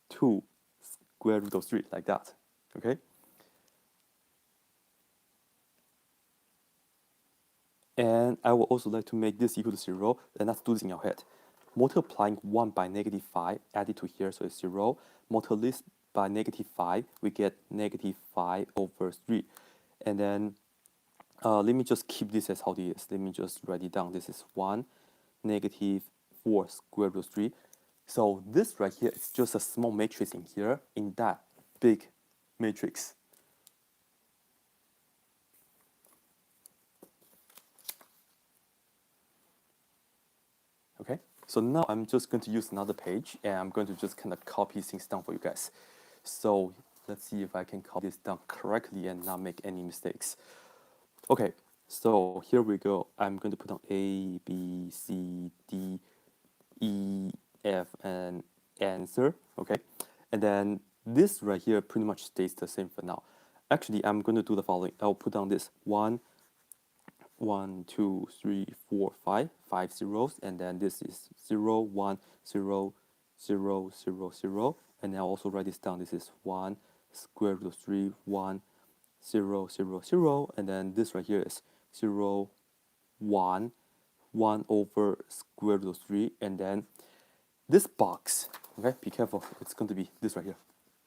2 square root of 3, like that, okay? And I would also like to make this equal to 0, and let's do this in our head. Multiplying 1 by negative 5, add it to here, so it's 0. Multiply this by negative 5, we get negative 5 over 3. And then let me just keep this as how it is. Let me just write it down. This is 1, negative 4 square root of 3. So this right here is just a small matrix in here, in that big matrix. Okay, so now I'm just going to use another page, and I'm going to just kind of copy things down for you guys. So let's see if I can copy this down correctly and not make any mistakes. Okay, so here we go. I'm going to put down A, B, C, D, E, F, and answer, okay? And then this right here pretty much stays the same for now. Actually, I'm going to do the following. I'll put down this 1, 1, 2, 3, 4, 5, 5 zeros, and then this is 0, 1, 0, 0, 0, 0, and I'll also write this down. This is 1 square root of 3, 1, 0, 0, 0, and then this right here is 0, 1, 1 over square root of 3, and then this box, okay, be careful, it's going to be this right here,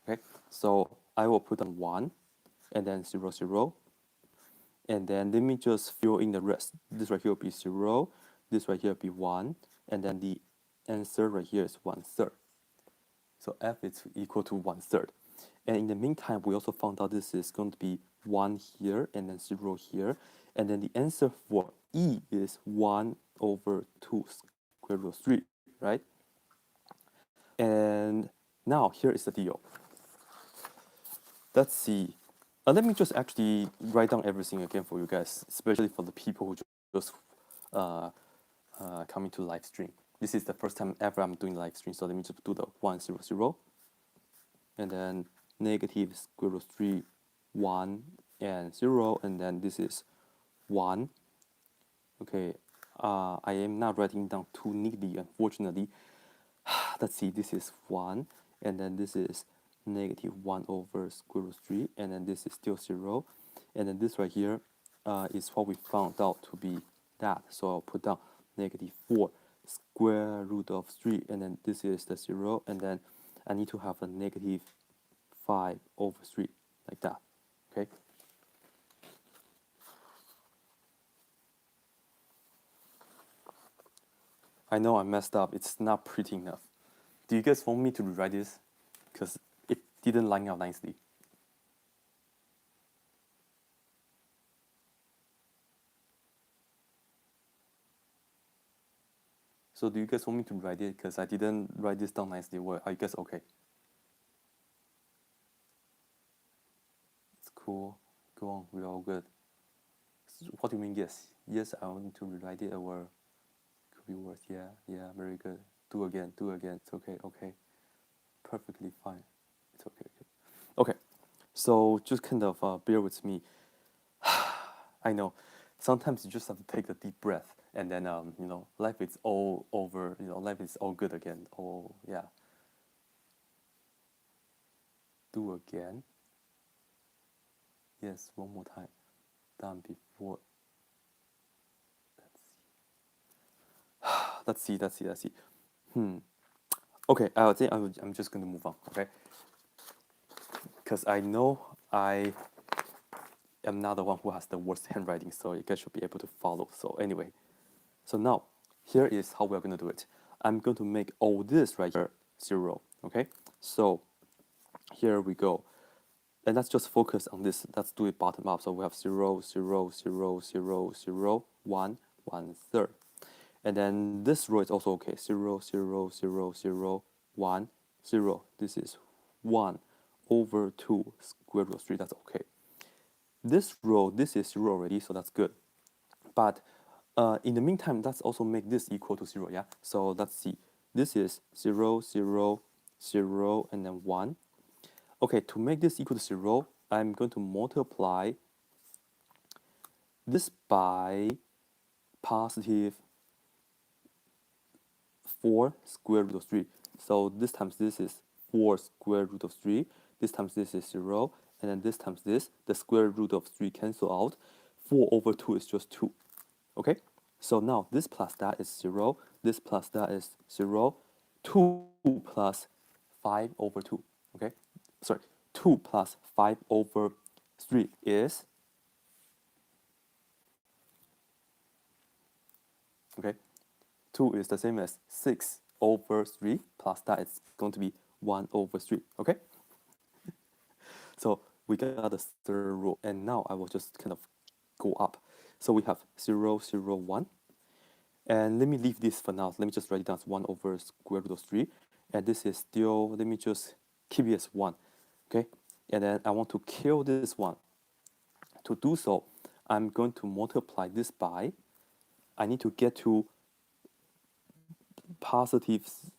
okay? So I will put on 1, and then 0, 0, and then let me just fill in the rest. This right here will be 0, this right here will be 1, and then the answer right here is 1/3. So f is equal to 1/3. And in the meantime, we also found out this is going to be 1 here and then 0 here. And then the answer for E is 1 over 2 square root of 3, right? And now here is the deal. Let's see. Let me just actually write down everything again for you guys, especially for the people who just coming to live stream. This is the first time ever I'm doing live stream, so let me just do the 1, 0, 0, and then negative square root of 3, 1, and 0, and then this is 1. Okay, I am not writing down too neatly, unfortunately. Let's see, this is 1, and then this is negative 1 over square root of 3, and then this is still 0, and then this right here is what we found out to be that. So I'll put down negative 4 square root of 3, and then this is the 0, and then I need to have a negative 5 over 3, like that, okay? I know I messed up. It's not pretty enough. Do you guys want me to rewrite this? Because it didn't line up nicely. So do you guys want me to write it? Because I didn't write this down nicely. Well, I guess okay. It's cool. Go on, we're all good. What do you mean yes? Yes, I want to rewrite it, or could be worse. Yeah, very good. Do again. It's okay. Perfectly fine. It's okay. Okay, so just kind of bear with me. I know, sometimes you just have to take a deep breath and then you know, life is all over, you know, life is all good again. Oh yeah. Do again. Yes, one more time. Done before. Let's see. Let's see. Let's see. Okay, I think I'm just gonna move on. Okay, because I know I am not the one who has the worst handwriting, so you guys should be able to follow. So anyway, so now here is how we're gonna do it. I'm going to make all this right here 0. Okay, so here we go. And let's just focus on this. Let's do it bottom up. So we have 0, 0, 0, 0, 0, 1, 1/3. And then this row is also okay. 0, 0, 0, 0, 1, 0. This is 1 over 2 square root of 3. That's okay. This row, this is 0 already, so that's good. But in the meantime, let's also make this equal to 0, yeah? So let's see. This is 0, 0, 0, and then 1. Okay, to make this equal to 0, I'm going to multiply this by positive 4 square root of 3. So this times this is 4 square root of 3. This times this is 0. And then this times this, the square root of 3 cancel out. 4 over 2 is just 2. Okay? So now this plus that is 0. This plus that is 0. 2 plus 5 over 2. Okay? Sorry. 2 plus 5 over 3 is... Okay? 2 is the same as 6 over 3 plus that is going to be 1 over 3. Okay? So we got the third row, and now I will just kind of go up. So we have 0, 0, 1. And let me leave this for now. Let me just write it down as 1 over square root of 3. And this is still, let me just keep it as 1. Okay? And then I want to kill this one. To do so, I'm going to multiply this by, I need to get to positives.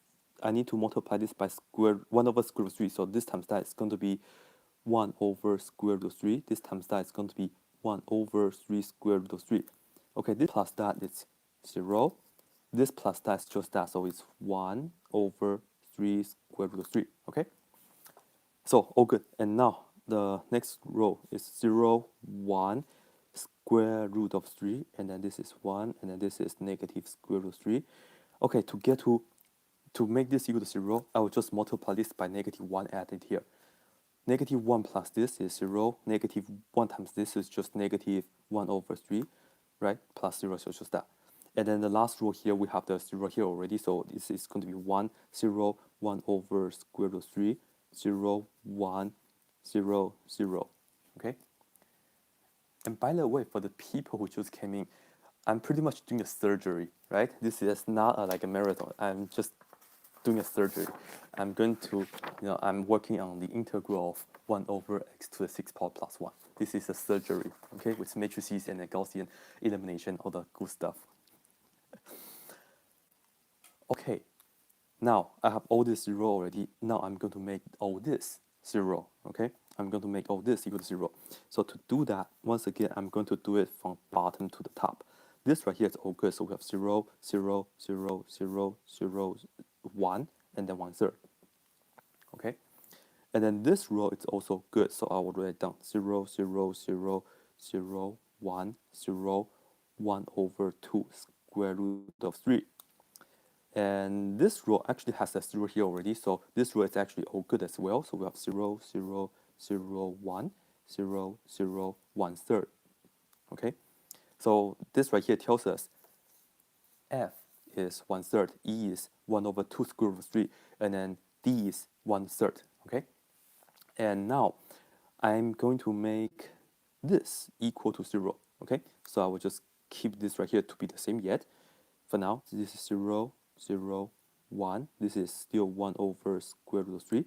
I need to multiply this by 1 over square root of 3. So this times that is going to be 1 over square root of 3. This times that is going to be 1 over 3 square root of 3. Okay, this plus that is 0. This plus that is just that, so it's 1 over 3 square root of 3. Okay? So, all good. And now, the next row is 0, 1, square root of 3. And then this is 1, and then this is negative square root of 3. Okay, to make this equal to 0, I will just multiply this by negative 1 added here. Negative 1 plus this is 0. Negative 1 times this is just negative 1 over 3, right? Plus 0, so it's just that. And then the last row here, we have the 0 here already, so this is going to be 1, 0, 1 over square root of 3, 0, 1, 0, 0, okay? And by the way, for the people who just came in, I'm pretty much doing a surgery, right? This is not like a marathon. I'm just doing a surgery. I'm going to, I'm working on the integral of 1 over x to the 6 power plus 1. This is a surgery, okay, with matrices and a Gaussian elimination, all the good stuff. Okay, now I have all this 0 already. Now I'm going to make all this 0, okay? I'm going to make all this equal to 0. So to do that, once again, I'm going to do it from bottom to the top. This right here is all good, so we have 0, 0, 0, 0, 0, 1, and then 1/3. Okay? And then this row is also good, so I will write it down 0, 0, 0, 0, 1, 0, 1 over 2 square root of 3. And this row actually has a 0 here already, so this row is actually all good as well. So we have 0, 0, 0, 1, 0, 0, 1/3. Okay? So this right here tells us f is 1/3, e is 1 over 2 square root of 3, and then d is 1/3. Okay? And now I'm going to make this equal to 0. Okay? So I will just keep this right here to be the same yet. For now, this is 0, 0, 1. This is still 1 over square root of 3.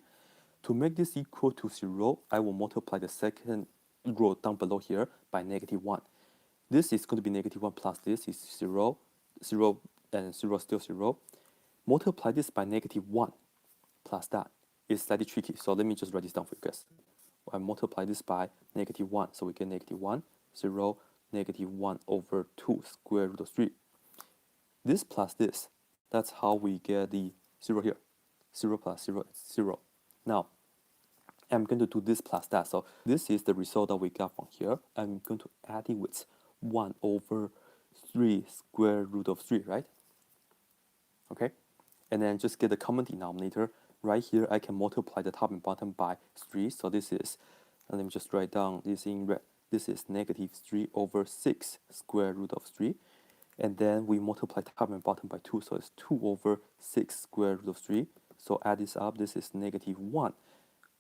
To make this equal to 0, I will multiply the second row down below here by negative 1. This is going to be negative 1 plus this is 0, 0, and 0 still 0. Multiply this by negative 1 plus that is slightly tricky, so let me just write this down for you guys. I multiply this by negative 1, so we get negative 1, 0, negative 1 over 2 square root of 3. this plus this. That's how we get the 0 here. 0 plus 0 is 0. Now, I'm going to do this plus that. So this is the result that we got from here. I'm going to add it with 1 over 3 square root of 3, right? Okay? And then just get the common denominator. Right here, I can multiply the top and bottom by 3. So this is, let me just write down this in red. This is negative 3 over 6 square root of 3. And then we multiply top and bottom by 2. So it's 2 over 6 square root of 3. So add this up. This is negative 1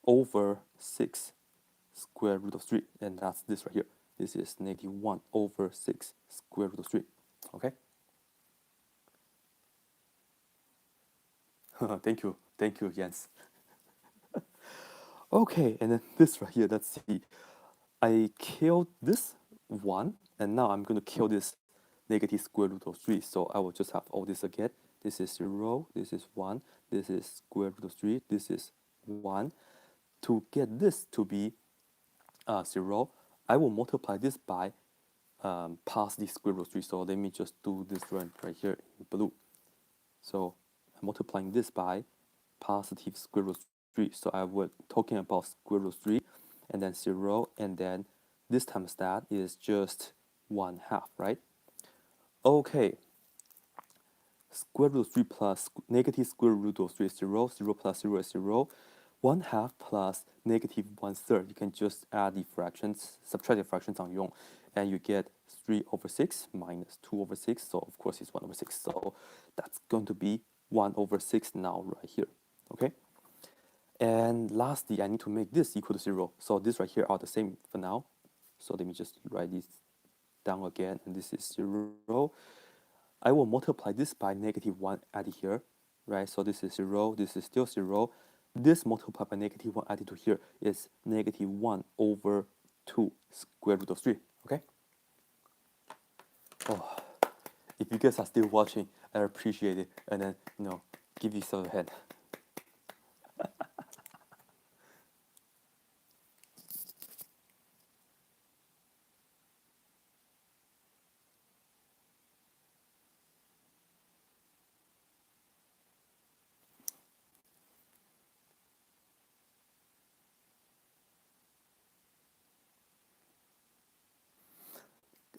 over 6 square root of 3. And that's this right here. This is negative 1 over 6 square root of 3. Okay? Thank you. Thank you, Jens. Okay, and then this right here, let's see. I killed this 1, and now I'm going to kill this negative square root of 3. So I will just have all this again. This is 0, this is 1, this is square root of 3, this is 1. To get this to be 0, I will multiply this by positive square root of 3. So let me just do this one right here in blue. So I'm multiplying this by positive square root of 3. So I was talking about square root of 3, and then 0, and then this times that is just 1/2, right? Okay. Square root of 3 plus negative square root of 3 is 0. 0 plus 0 is 0. 1/2 plus negative 1/3. You can just add the fractions, subtract the fractions on your own, and you get 3 over 6 minus 2 over 6. So of course it's 1 over 6. So that's going to be 1 over 6 now right here. Okay. And lastly, I need to make this equal to 0. So this right here are the same for now. So let me just write this down again, and this is 0. I will multiply this by negative 1 added here, right? So this is 0, this is still 0. This multiplied by negative 1 added to here is negative 1 over 2 square root of 3, okay? Oh, if you guys are still watching, I appreciate it. And then, give yourself a hand.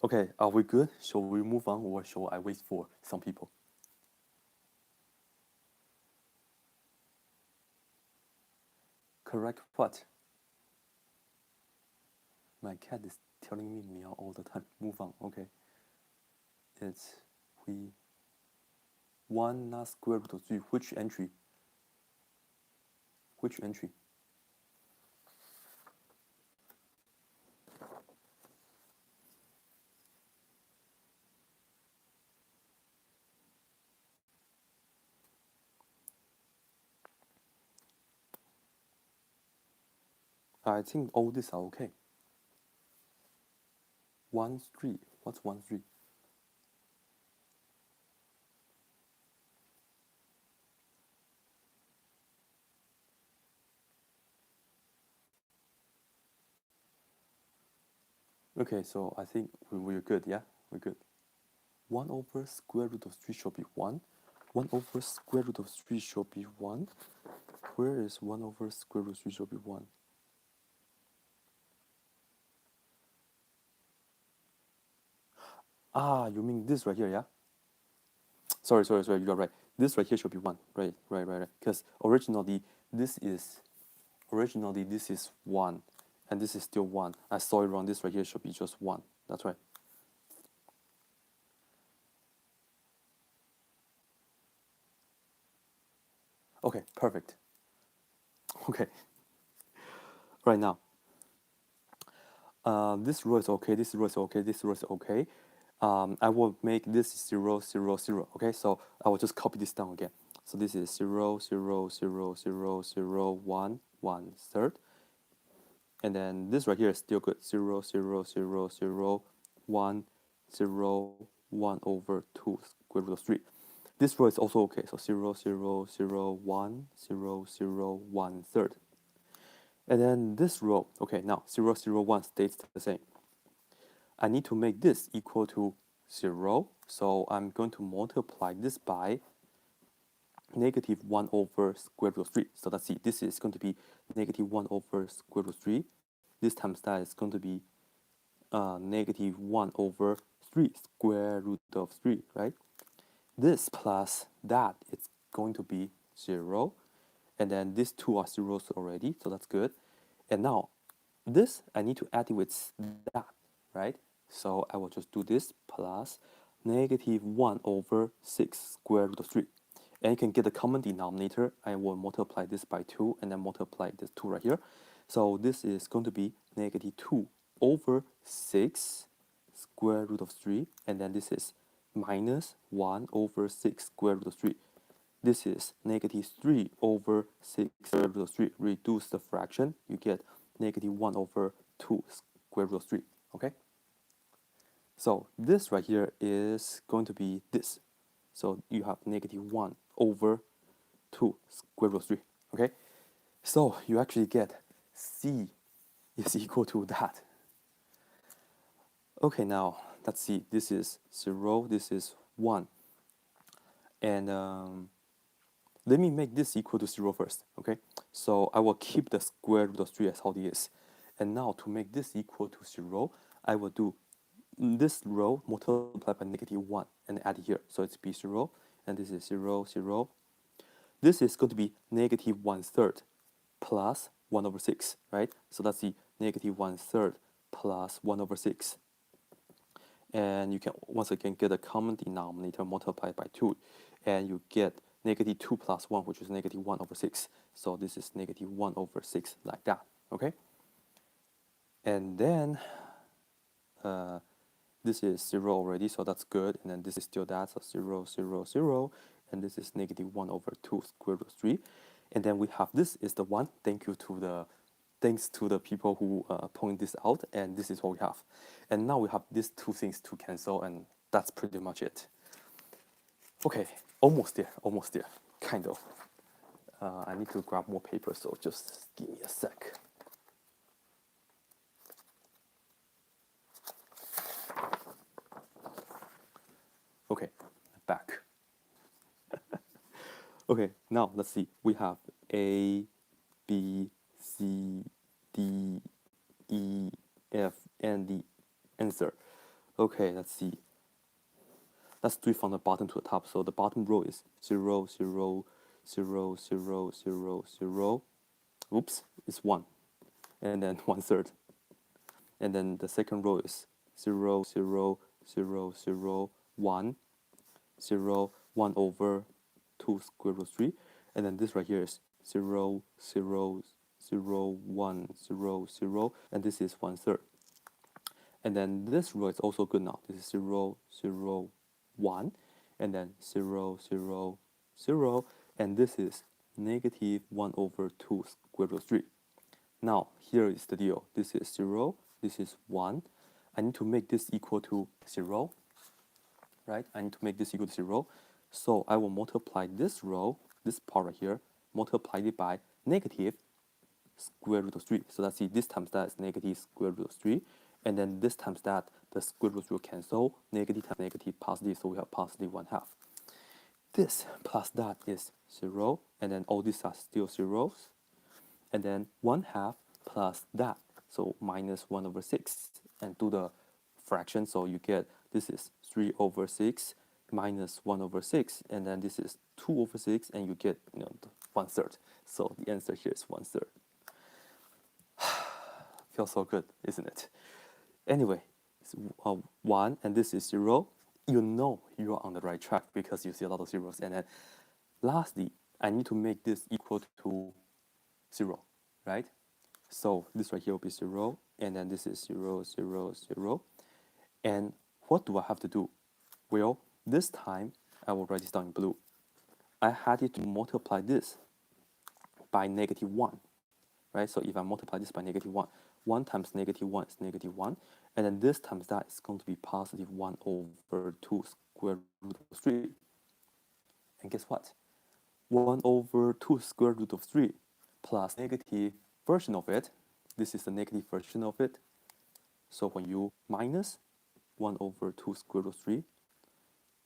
Okay, are we good? Shall we move on, or shall I wait for some people? Correct what? My cat is telling me meow all the time. Move on, okay. It's we 1 not square root of 3. Which entry? Which entry? I think all these are okay. 1, 3. What's 1, 3? Okay, so I think we're good, yeah? We're good. 1 over square root of 3 should be 1. 1 over square root of 3 should be 1. Where is 1 over square root of 3 should be 1? Ah, you mean this right here, yeah? Sorry, you're right. This right here should be 1. Right. Because originally this is 1, and this is still 1. I saw it wrong. This right here should be just 1. That's right. Okay, perfect. Okay. Right now, this row is okay, this row is okay, this row is okay. I will make this 0, 0, 0. Okay, so I will just copy this down again. So this is 0, 0, 0, 0, 0, 1, 1/3. And then this right here is still good. 0, 0, 0, 0, 1, 0, 1 over 2 square root of 3. This row is also okay. So 0, 0, 0, 1, 0, 0, 1/3. And then this row, okay, now 0, 0, 1 stays the same. I need to make this equal to 0. So I'm going to multiply this by negative 1 over square root of 3. So let's see, this is going to be negative 1 over square root of 3. This times that is going to be negative 1 over 3 square root of 3, right? This plus that it's going to be 0. And then these two are zeros already, so that's good. And now this I need to add it with that, right? So I will just do this plus negative 1 over 6 square root of 3. And you can get the common denominator. I will multiply this by 2 and then multiply this 2 right here. So this is going to be negative 2 over 6 square root of 3. And then this is minus 1 over 6 square root of 3. This is negative 3 over 6 square root of 3. Reduce the fraction, you get negative 1 over 2 square root of 3, okay? So this right here is going to be this. So you have negative 1 over 2 square root of 3, okay? So you actually get C is equal to that. Okay, now let's see. This is 0, this is 1. And let me make this equal to 0 first, okay? So I will keep the square root of 3 as how it is. And now to make this equal to 0, I will do this row multiplied by negative 1 and add it here. So it's be 0, and this is 0, 0. This is going to be negative 1/3 plus 1 over 6, right? So that's the negative 1/3 plus 1 over 6. And you can once again get a common denominator multiplied by 2, and you get negative 2 plus 1, which is negative 1 over 6. So this is negative 1 over 6, like that, okay? And then this is 0 already, so that's good. And then this is still that, so 0, 0, 0. And this is negative 1 over 2 square root of 3. And then we have this is the 1. Thanks to the people who point this out. And this is what we have. And now we have these two things to cancel, and that's pretty much it. Okay, almost there, kind of. I need to grab more paper, so just give me a sec. Okay, back. Okay, now let's see. We have A, B, C, D, E, F, and the answer. Okay, let's see. Let's do it from the bottom to the top. So the bottom row is 0, 0, 0, 0, 0, 0. Oops, it's 1. And then 1/3. And then the second row is 0, 0, 0, 0, 1, 0, 1 over 2 square root of 3. And then this right here is 0, 0, 0, 1, 0, 0. And this is 1/3. And then this row is also good now. This is 0, 0, 1. And then 0, 0, 0. And this is negative 1 over 2 square root of 3. Now, here is the deal. This is 0, this is 1. I need to make this equal to 0, right? I need to make this equal to 0. So I will multiply this row, this part right here, multiply it by negative square root of 3. So let's see, this times that is negative square root of 3. And then this times that, the square root will cancel. Negative times negative, positive, so we have positive 1/2. This plus that is 0. And then all these are still zeros. And then 1/2 plus that, so minus 1 over 6, and do the fraction, so you get this is 3 over 6 minus 1 over 6, and then this is 2 over 6, and you get 1/3. So the answer here is 1/3. Feels so good, isn't it? Anyway, it's 1, and this is 0. You know you are on the right track because you see a lot of zeros. And then lastly, I need to make this equal to 0, right? So this right here will be 0, and then this is 0, 0, 0. And what do I have to do? Well, this time I will write this down in blue. I had it to multiply this by negative 1, right? So if I multiply this by negative 1, 1 times negative 1 is negative 1, and then this times that is going to be positive 1 over 2 square root of 3. And guess what? 1 over 2 square root of 3 plus negative version of it. This is the negative version of it. So when you minus, 1 over 2 square root of 3,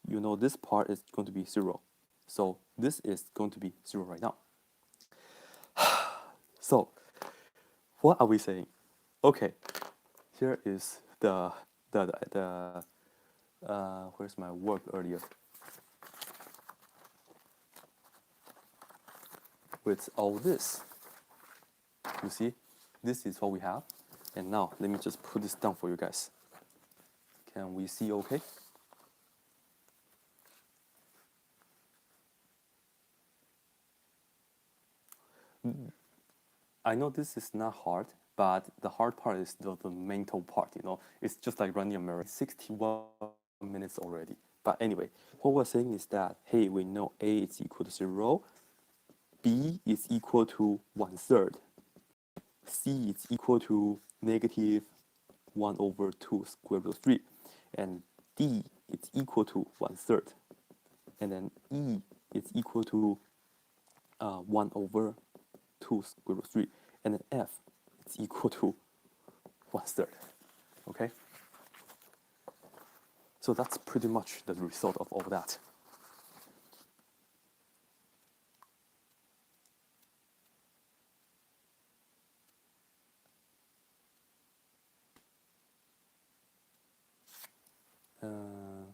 you know this part is going to be 0. So this is going to be 0 right now. So what are we saying? Okay, here is where's my work earlier? With all this, you see, this is what we have. And now let me just put this down for you guys. Can we see okay? I know this is not hard, but the hard part is the mental part, you know. It's just like running a marathon. 61 minutes already. But anyway, what we're saying is that, hey, we know A is equal to 0, B is equal to 1/3, C is equal to negative 1 over 2 square root of 3, and D is equal to 1/3, and then E is equal to 1 over 2 square root of 3, and then F is equal to 1/3. Okay? So that's pretty much the result of all that.